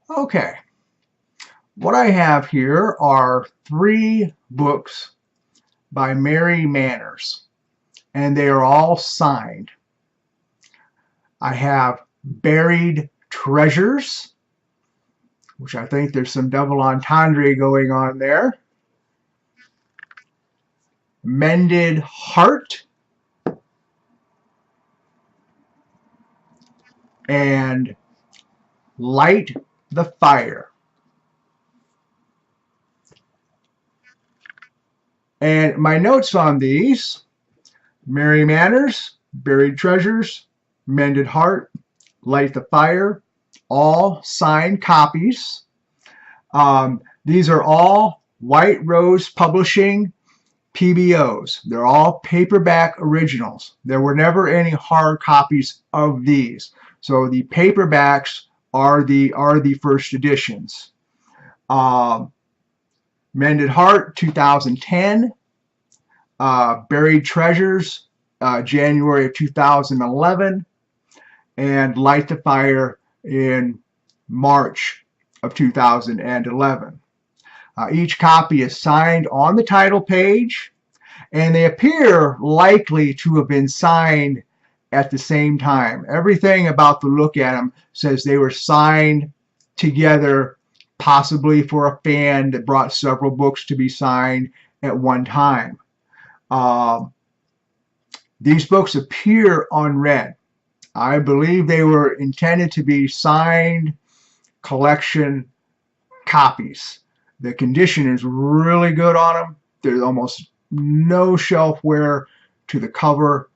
Okay, what I have here are 3 books by Mary Manners, and they are all signed. I have Buried Treasures, which I think there's some double entendre going on there. Mended Heart, and Light the Fire. And my notes on these: Mary Manners, Buried Treasures, Mended Heart, Light the Fire, all signed copies. These are all White Rose Publishing PBOs. They're all paperback originals. There were never any hard copies of these. So the paperbacks are the first editions. Mended Heart, 2010. Buried Treasures, January of 2011. And Light the Fire in March of 2011. Each copy is signed on the title page, and they appear likely to have been signed at the same time. Everything about the look at them says they were signed together, possibly for a fan that brought several books to be signed at one time. These books appear unread. I believe they were intended to be signed collection copies. The condition is really good on them. There's almost no shelf wear to the cover.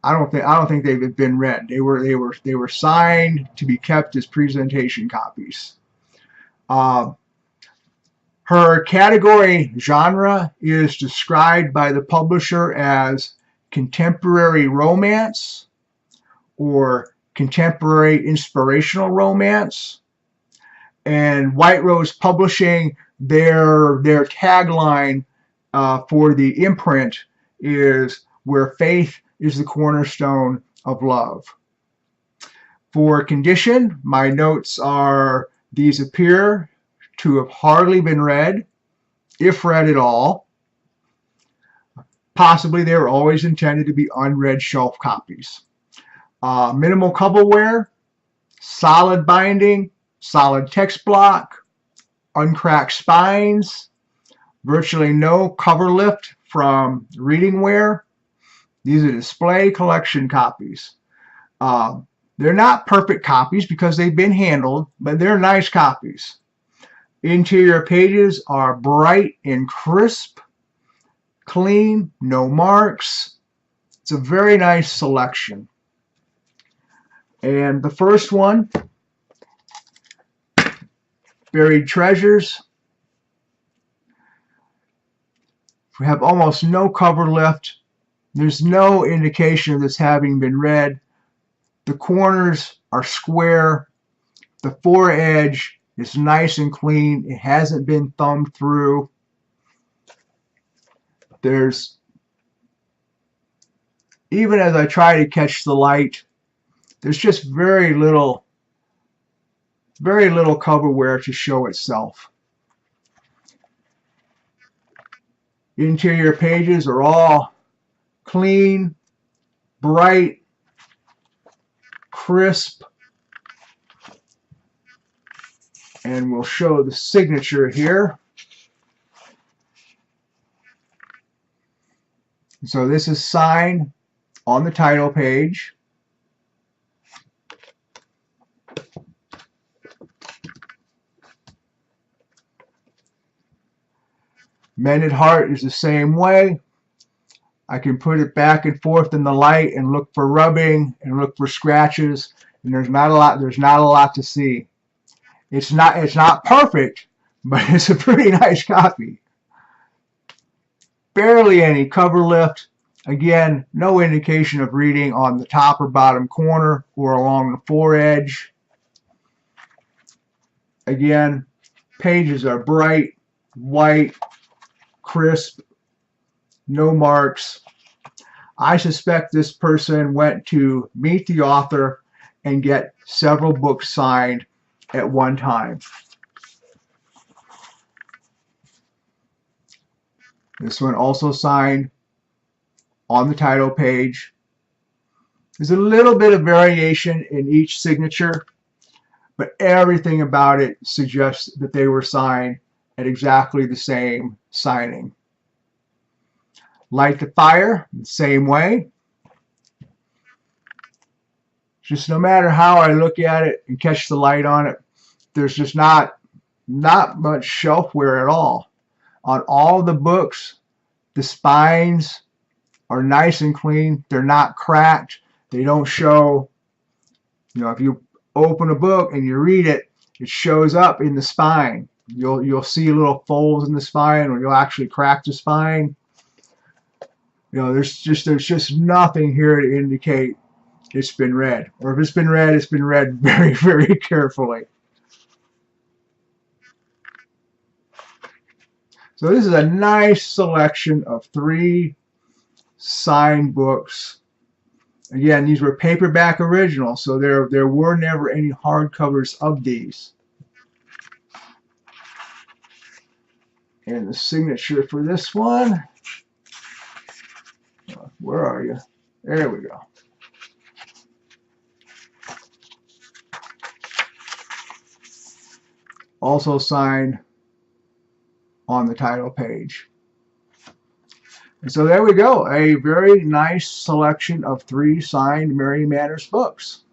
I don't think they've been read. They were signed to be kept as presentation copies. Her category genre is described by the publisher as contemporary romance or contemporary inspirational romance. And White Rose Publishing, their tagline for the imprint is "Where faith is the cornerstone of love." For condition, my notes are these appear to have hardly been read, if read at all. Possibly they were always intended to be unread shelf copies. Minimal coverware, solid binding, solid text block, uncracked spines, virtually no cover lift from reading wear. These are display collection copies. They're not perfect copies because they've been handled, but they're nice copies. Interior pages are bright and crisp, clean, no marks. It's a very nice selection. And the first one, Buried Treasures. We have almost no cover lift. There's no indication of this having been read. The corners are square. The foredge is nice and clean. It hasn't been thumbed through. There's, even as I try to catch the light, there's just very little coverware to show itself. Interior pages are all clean, bright, crisp, and we'll show the signature here. So this is signed on the title page. Mended Heart is the same way. I can put it back and forth in the light and look for rubbing and look for scratches, and there's not a lot to see. It's not perfect, but it's a pretty nice copy. Barely any cover lift. Again, no indication of reading on the top or bottom corner or along the foredge. Again, pages are bright, white, crisp, no marks. I suspect this person went to meet the author and get several books signed at one time. This one also signed on the title page. There's a little bit of variation in each signature, but everything about it suggests that they were signed at exactly the same signing. Light the Fire, the same way. Just no matter how I look at it and catch the light on it, there's just not much shelf wear at all. On all the books, the spines are nice and clean. They're not cracked. They don't show, if you open a book and you read it, it shows up in the spine. You'll see little folds in the spine, or you'll actually crack the spine. There's just nothing here to indicate it's been read. Or if it's been read very, very carefully. So this is a nice selection of 3 signed books. Again, these were paperback originals, so there were never any hardcovers of these. And the signature for this one, where are you? There we go. Also signed on the title page. And so there we go, a very nice selection of 3 signed Merry Manners books.